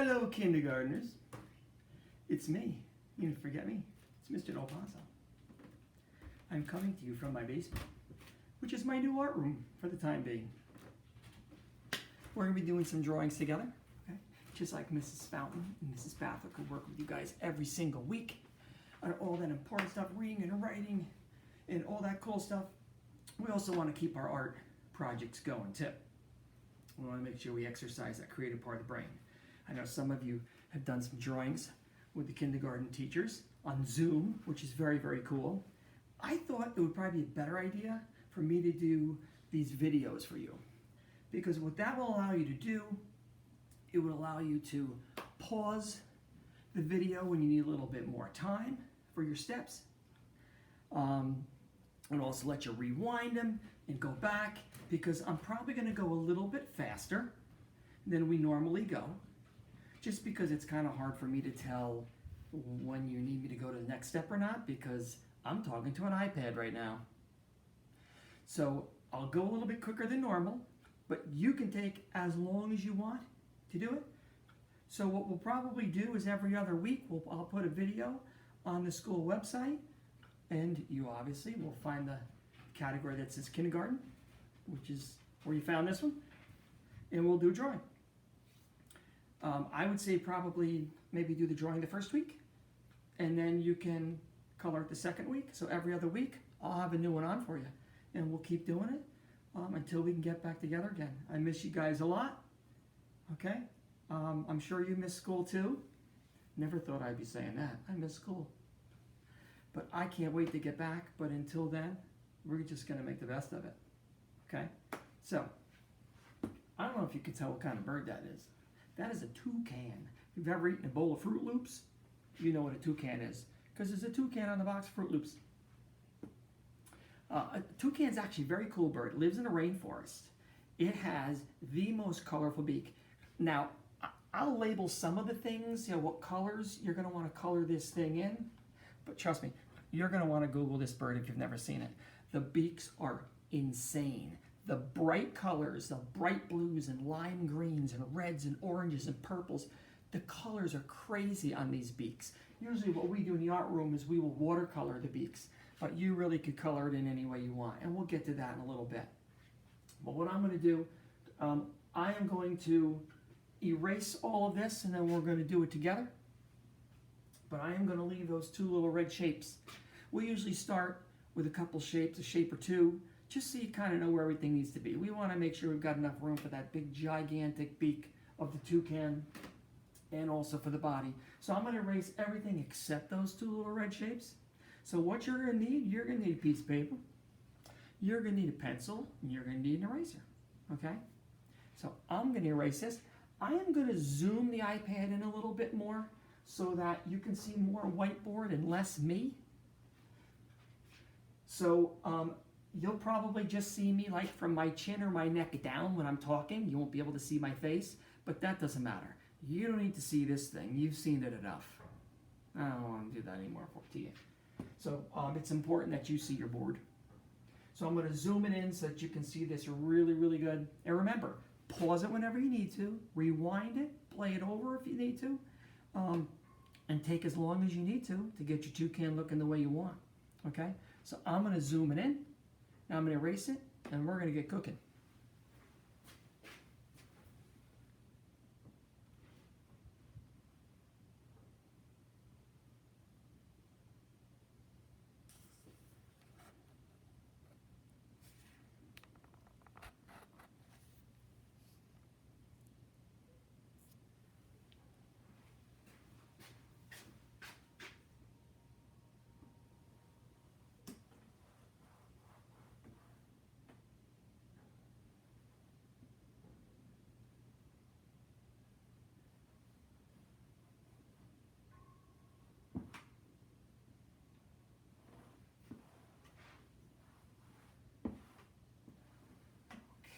Hello, kindergartners. It's me. You didn't forget me. It's Mr. El Paso. I'm coming to you from my basement, which is my new art room for the time being. We're going to be doing some drawings together, okay? Just like Mrs. Fountain and Mrs. Bather could work with you guys every single week on all that important stuff, reading and writing and all that cool stuff. We also want to keep our art projects going too. We want to make sure we exercise that creative part of the brain. I know some of you have done some drawings with the kindergarten teachers on Zoom, which is very, very cool. I thought it would probably be a better idea for me to do these videos for you, because what that will allow you to do, it would allow you to pause the video when you need a little bit more time for your steps. And also let you rewind them and go back, because I'm probably going to go a little bit faster than we normally go, just because it's kind of hard for me to tell when you need me to go to the next step or not, because I'm talking to an iPad right now. So I'll go a little bit quicker than normal, but you can take as long as you want to do it. So what we'll probably do is every other week I'll put a video on the school website, and you obviously will find the category that says kindergarten, which is where you found this one, and we'll do a drawing. I would say probably maybe do the drawing the first week, and then you can color it the second week. So every other week I'll have a new one on for you, and we'll keep doing it until we can get back together again. I miss you guys a lot. Okay, I'm sure you miss school too. Never thought I'd be saying that. I miss school, but I can't wait to get back. But until then, we're just gonna make the best of it. Okay, so I don't know if you can tell what kind of bird that is. That is a toucan. If you've ever eaten a bowl of Fruit Loops, you know what a toucan is, because there's a toucan on the box of Fruit Loops. A toucan's actually a very cool bird. It lives in the rainforest. It has the most colorful beak. Now, I'll label some of the things, what colors you're going to want to color this thing in, but trust me, you're going to want to Google this bird if you've never seen it. The beaks are insane. The bright colors, the bright blues and lime greens and reds and oranges and purples, the colors are crazy on these beaks. Usually what we do in the art room is we will watercolor the beaks, but you really could color it in any way you want, and we'll get to that in a little bit. But what I'm going to do, I am going to erase all of this, and then we're going to do it together. But I am going to leave those two little red shapes. We usually start with a couple shapes, a shape or two, just so you kind of know where everything needs to be. We want to make sure we've got enough room for that big gigantic beak of the toucan, and also for the body. So I'm going to erase everything except those two little red shapes. So what you're going to need, you're going to need a piece of paper, you're going to need a pencil, and you're going to need an eraser. Okay? So I'm going to erase this. I am going to zoom the iPad in a little bit more so that you can see more whiteboard and less me. So you'll probably just see me like from my chin or my neck down when I'm talking. You won't be able to see my face, but that doesn't matter. You don't need to see this thing. You've seen it enough. I don't want to do that anymore to you. So it's important that you see your board. So I'm going to zoom it in so that you can see this really, really good. And remember, pause it whenever you need to. Rewind it. Play it over if you need to. And take as long as you need to get your toucan looking the way you want. Okay? So I'm going to zoom it in. Now I'm going to erase it, and we're going to get cooking.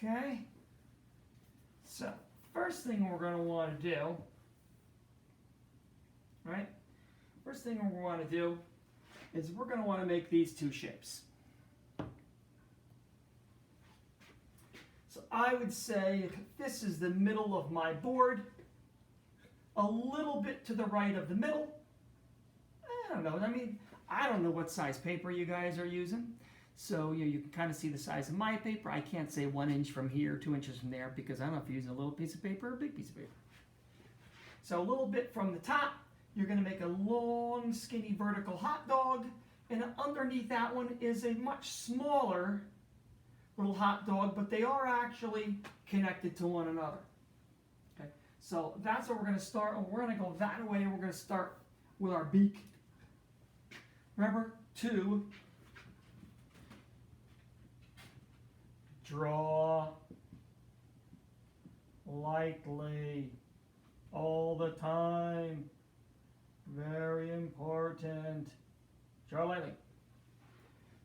Okay, so first thing we're going to want to do, right? First thing we want to do is we're going to want to make these two shapes. So I would say if this is the middle of my board, a little bit to the right of the middle. I don't know. I mean, I don't know what size paper you guys are using. So you can kind of see the size of my paper. I can't say 1 inch from here, 2 inches from there, because I don't know if you're using a little piece of paper or a big piece of paper. So a little bit from the top, you're going to make a long, skinny vertical hot dog. And underneath that one is a much smaller little hot dog, but they are actually connected to one another. Okay, so that's where we're going to start. And we're going to go that way, and we're going to start with our beak. Remember, 2, draw lightly all the time. Very important. Draw lightly.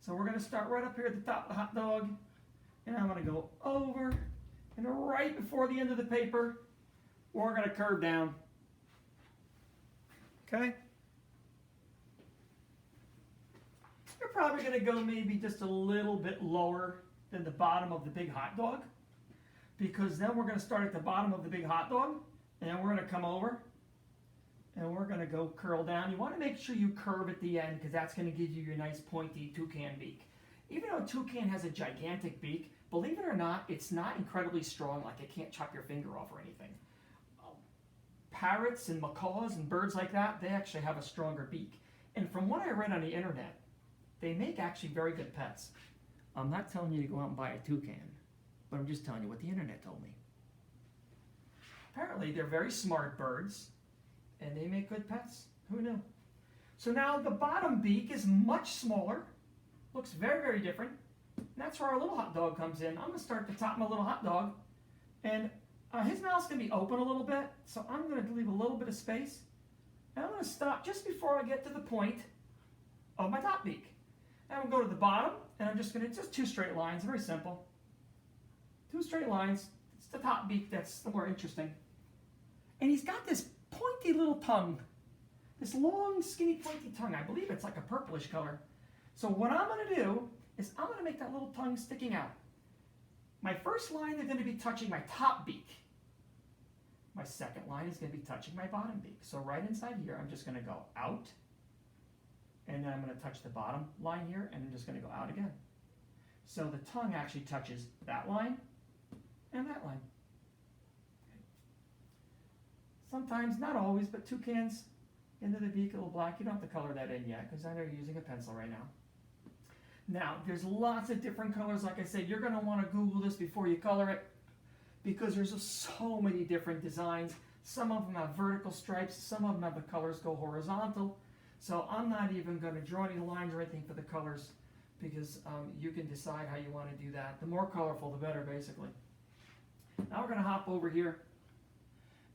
So we're going to start right up here at the top of the hot dog, and I'm going to go over, and right before the end of the paper, we're going to curve down. Okay? You're probably going to go maybe just a little bit lower than the bottom of the big hot dog, because then we're going to start at the bottom of the big hot dog, and then we're going to come over, and we're going to go curl down. You want to make sure you curve at the end, because that's going to give you your nice pointy toucan beak. Even though toucan has a gigantic beak, believe it or not, it's not incredibly strong, like it can't chop your finger off or anything. Parrots and macaws and birds like that, they actually have a stronger beak. And from what I read on the internet, they make actually very good pets. I'm not telling you to go out and buy a toucan, but I'm just telling you what the internet told me. Apparently, they're very smart birds, and they make good pets. Who knew? So now the bottom beak is much smaller, looks very, very different. And that's where our little hot dog comes in. I'm going to start at the top of my little hot dog, and his mouth's going to be open a little bit, so I'm going to leave a little bit of space. And I'm going to stop just before I get to the point of my top beak. And I'm going to go to the bottom, and I'm just going to, just 2 straight lines, very simple. 2 straight lines. It's the top beak that's the more interesting. And he's got this pointy little tongue, this long, skinny, pointy tongue. I believe it's like a purplish color. So what I'm going to do is I'm going to make that little tongue sticking out. My first line is going to be touching my top beak. My second line is going to be touching my bottom beak. So right inside here, I'm just going to go out, and then I'm going to touch the bottom line here, and I'm just going to go out again. So the tongue actually touches that line and that line. Okay. Sometimes, not always, but toucans into the beak a little black. You don't have to color that in yet, because I know you're using a pencil right now. Now, there's lots of different colors. Like I said, you're going to want to Google this before you color it, because there's just so many different designs. Some of them have vertical stripes. Some of them have the colors go horizontal. So I'm not even going to draw any lines or anything for the colors, because you can decide how you want to do that. The more colorful, the better, basically. Now we're going to hop over here,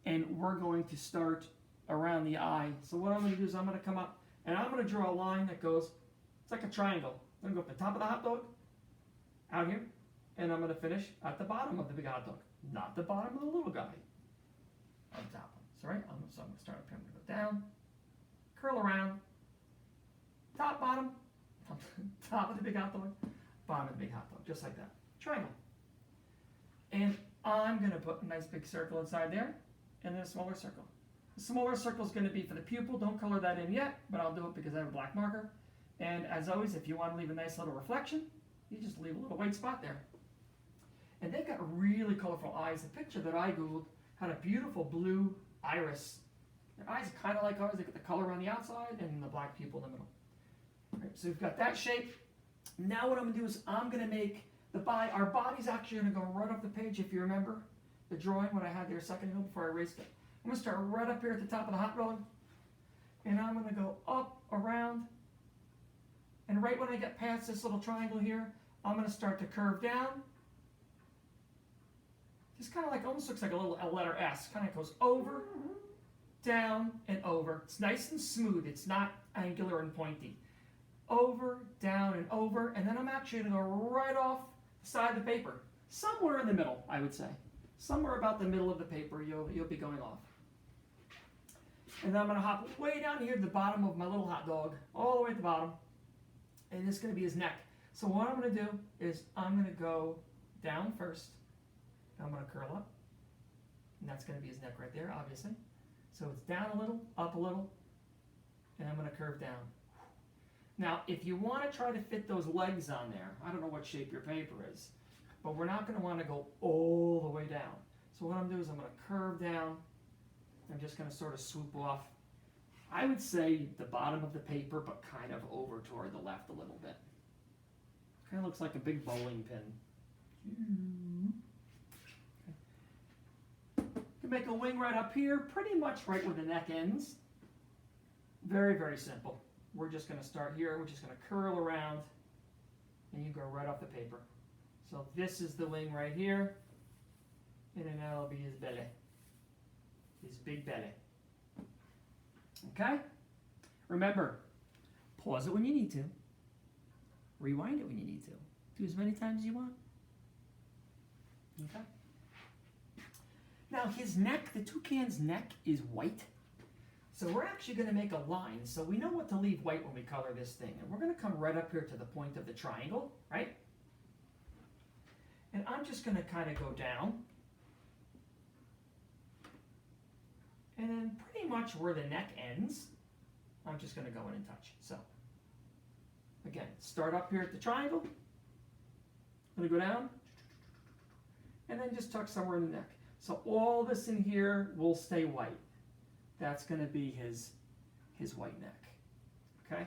and we're going to start around the eye. So what I'm going to do is I'm going to come up, and I'm going to draw a line that goes, it's like a triangle. I'm going to go up the top of the hot dog, out here, and I'm going to finish at the bottom of the big hot dog, not the bottom of the little guy, on the top one. So, right, so I'm going to start up here, I'm going to go down, curl around, top, bottom, top of the big hot dog, bottom of the big hot dog, just like that, triangle. And I'm going to put a nice big circle inside there, and then a smaller circle. The smaller circle is going to be for the pupil. Don't color that in yet, but I'll do it because I have a black marker. And as always, if you want to leave a nice little reflection, you just leave a little white spot there. And they've got really colorful eyes. The picture that I Googled had a beautiful blue iris. Their eyes are kind of like ours. They got the color on the outside and the black pupil in the middle. All right, so we've got that shape. Now what I'm going to do is I'm going to make the body. Our body's actually going to go right off the page, if you remember the drawing, what I had there a second ago before I erased it. I'm going to start right up here at the top of the hot dog. And I'm going to go up, around. And right when I get past this little triangle here, I'm going to start to curve down. Just kind of like, almost looks like a letter S. Kind of goes over, down, and over. It's nice and smooth. It's not angular and pointy. Over, down, and over. And then I'm actually going to go right off the side of the paper. Somewhere in the middle, I would say. Somewhere about the middle of the paper, you'll be going off. And then I'm going to hop way down here to the bottom of my little hot dog, all the way at the bottom. And it's going to be his neck. So what I'm going to do is I'm going to go down first. I'm going to curl up. And that's going to be his neck right there, obviously. So it's down a little, up a little, and I'm going to curve down. Now, if you want to try to fit those legs on there, I don't know what shape your paper is, but we're not going to want to go all the way down. So what I'm going to do is I'm going to curve down. I'm just going to sort of swoop off. I would say the bottom of the paper, but kind of over toward the left a little bit. Kind of looks like a big bowling pin. Okay. You can make a wing right up here, pretty much right where the neck ends. Very, very simple. We're just going to start here. We're just going to curl around, and you go right off the paper. So this is the wing right here, and then that'll be his belly, his big belly. Okay? Remember, pause it when you need to. Rewind it when you need to. Do as many times as you want. Okay? Now his neck, the toucan's neck is white. So we're actually going to make a line so we know what to leave white when we color this thing. And we're going to come right up here to the point of the triangle, right? And I'm just going to kind of go down. And then pretty much where the neck ends, I'm just going to go in and touch. So, again, start up here at the triangle. I'm going to go down. And then just tuck somewhere in the neck. So all this in here will stay white. That's going to be his white neck. Okay?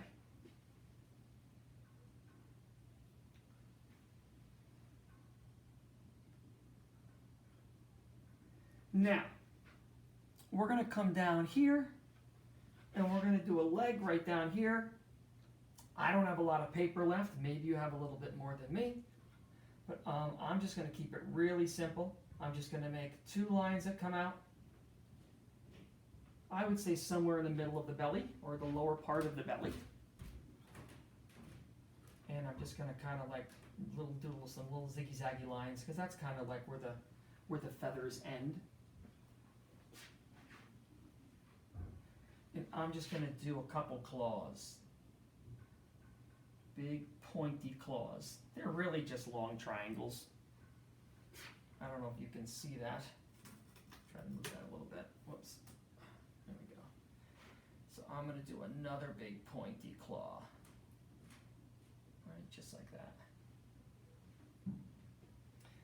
Now, we're going to come down here, and we're going to do a leg right down here. I don't have a lot of paper left. Maybe you have a little bit more than me. But I'm just going to keep it really simple. I'm just going to make 2 lines that come out. I would say somewhere in the middle of the belly, or the lower part of the belly. And I'm just going to kind of like doodle some little ziggy-zaggy lines, because that's kind of like where the feathers end. And I'm just going to do a couple claws. Big pointy claws. They're really just long triangles. I don't know if you can see that. Try to move that a little bit. Whoops. There we go. So I'm going to do another big pointy claw. Right, just like that.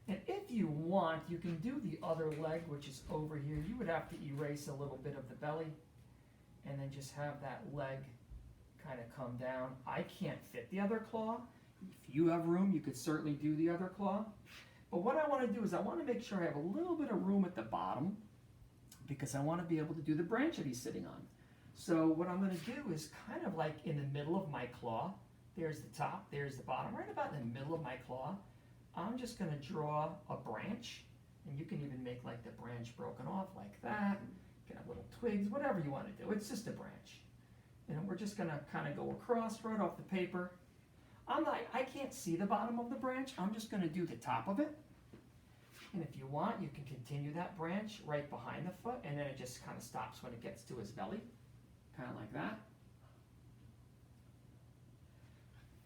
And if you want, you can do the other leg, which is over here. You would have to erase a little bit of the belly, and then just have that leg kind of come down. I can't fit the other claw. If you have room, you could certainly do the other claw. But what I want to do is I want to make sure I have a little bit of room at the bottom, because I want to be able to do the branch that he's sitting on. So what I'm going to do is kind of like in the middle of my claw. There's the top, there's the bottom, right about in the middle of my claw. I'm just going to draw a branch, and you can even make like the branch broken off like that. You can have little twigs, whatever you want to do. It's just a branch. And we're just going to kind of go across right off the paper. I can't see the bottom of the branch. I'm just going to do the top of it. And if you want, you can continue that branch right behind the foot, and then it just kind of stops when it gets to his belly. Kind of like that.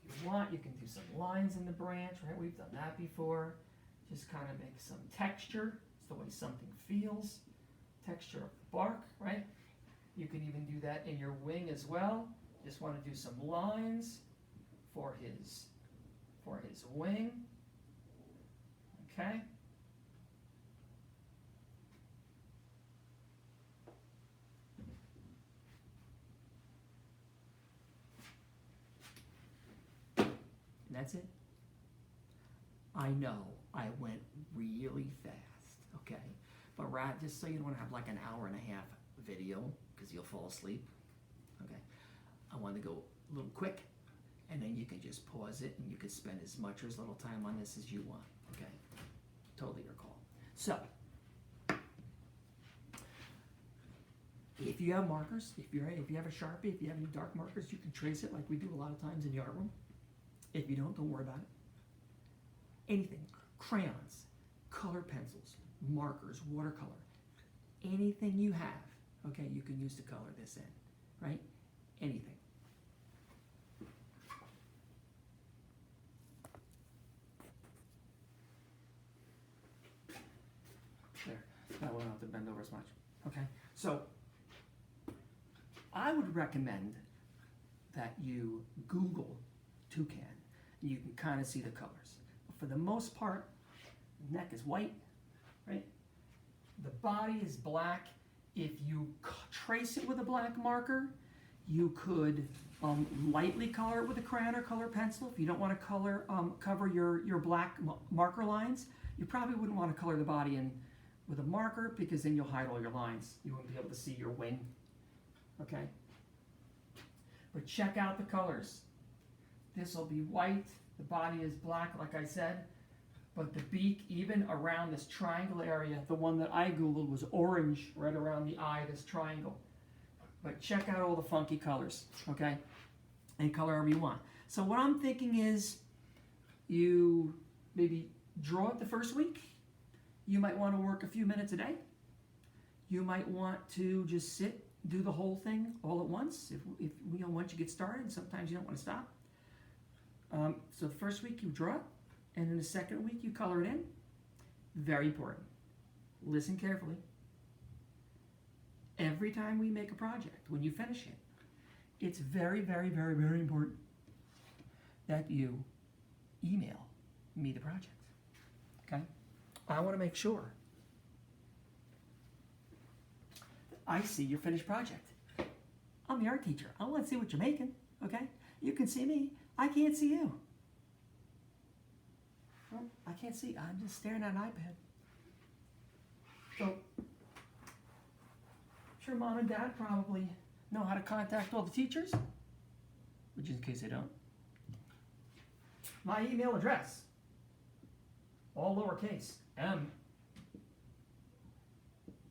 If you want, you can do some lines in the branch, right? We've done that before. Just kind of make some texture. It's the way something feels. Texture of the bark, right? You can even do that in your wing as well. Just want to do some lines for his wing. Okay? And that's it. I know I went really fast, okay? But just so you don't have like an hour and a half video, because you'll fall asleep, okay? I want to go a little quick, and then you can just pause it, and you can spend as much or as little time on this as you want, okay? Totally your call. So, if you have markers, if you have a Sharpie, if you have any dark markers, you can trace it like we do a lot of times in the art room. If you don't worry about it. Anything, crayons, color pencils, markers, watercolor, anything you have, okay, you can use to color this in, right? Anything. There, that one don't have to bend over as much. Okay, so I would recommend that you Google toucan. You can kind of see the colors. But for the most part, the neck is white, right? The body is black. If you trace it with a black marker, you could lightly color it with a crayon or color pencil. If you don't want to cover your black marker lines, you probably wouldn't want to color the body in with a marker, because then you'll hide all your lines. You won't be able to see your wing, okay? But check out the colors. This will be white, the body is black, like I said, but the beak, even around this triangle area, the one that I Googled was orange right around the eye, this triangle. But check out all the funky colors, okay? And color however you want. So what I'm thinking is, you maybe draw it the first week. You might want to work a few minutes a day. You might want to just sit, do the whole thing all at once. If you know, once you get started, sometimes you don't want to stop. So the first week you draw it, and in the second week you color it in. Very important. Listen carefully. Every time we make a project, when you finish it, it's very, very, very, very important that you email me the project, okay? I want to make sure that I see your finished project. I'm the art teacher. I want to see what you're making, okay? You can see me. I can't see you. Well, I can't see. I'm just staring at an iPad. So, I'm sure mom and dad probably know how to contact all the teachers, which is in case they don't. My email address, all lowercase, M,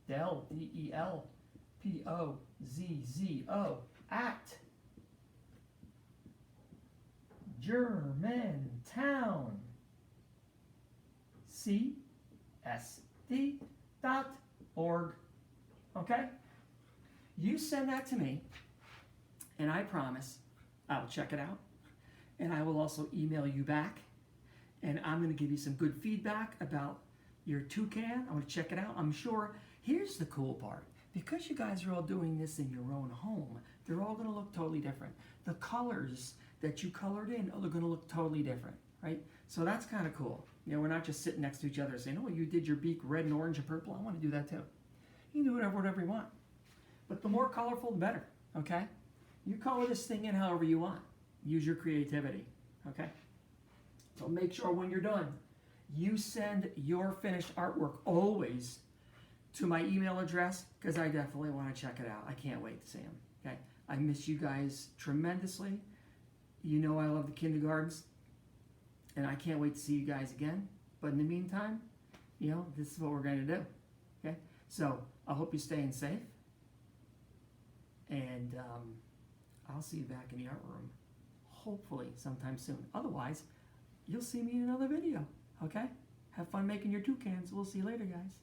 Del, DELPOZZO, at Germantown, CSD.org. Okay? You send that to me, and I promise I will check it out, and I will also email you back, and I'm going to give you some good feedback about your toucan. I'm going to check it out. I'm sure, here's the cool part. Because you guys are all doing this in your own home, they're all going to look totally different. The colors that you colored in are going to look totally different, right? So that's kind of cool. You know, we're not just sitting next to each other saying, oh, you did your beak red and orange and purple. I want to do that too. You can do whatever you want. But the more colorful, the better, okay? You color this thing in however you want. Use your creativity, okay? So make sure when you're done, you send your finished artwork always to my email address, because I definitely want to check it out. I can't wait to see them, okay? I miss you guys tremendously. You know I love the kindergartens, and I can't wait to see you guys again. But in the meantime, you know, this is what we're going to do, okay? So I hope you're staying safe, and I'll see you back in the art room, hopefully sometime soon. Otherwise, you'll see me in another video, okay? Have fun making your toucans. We'll see you later, guys.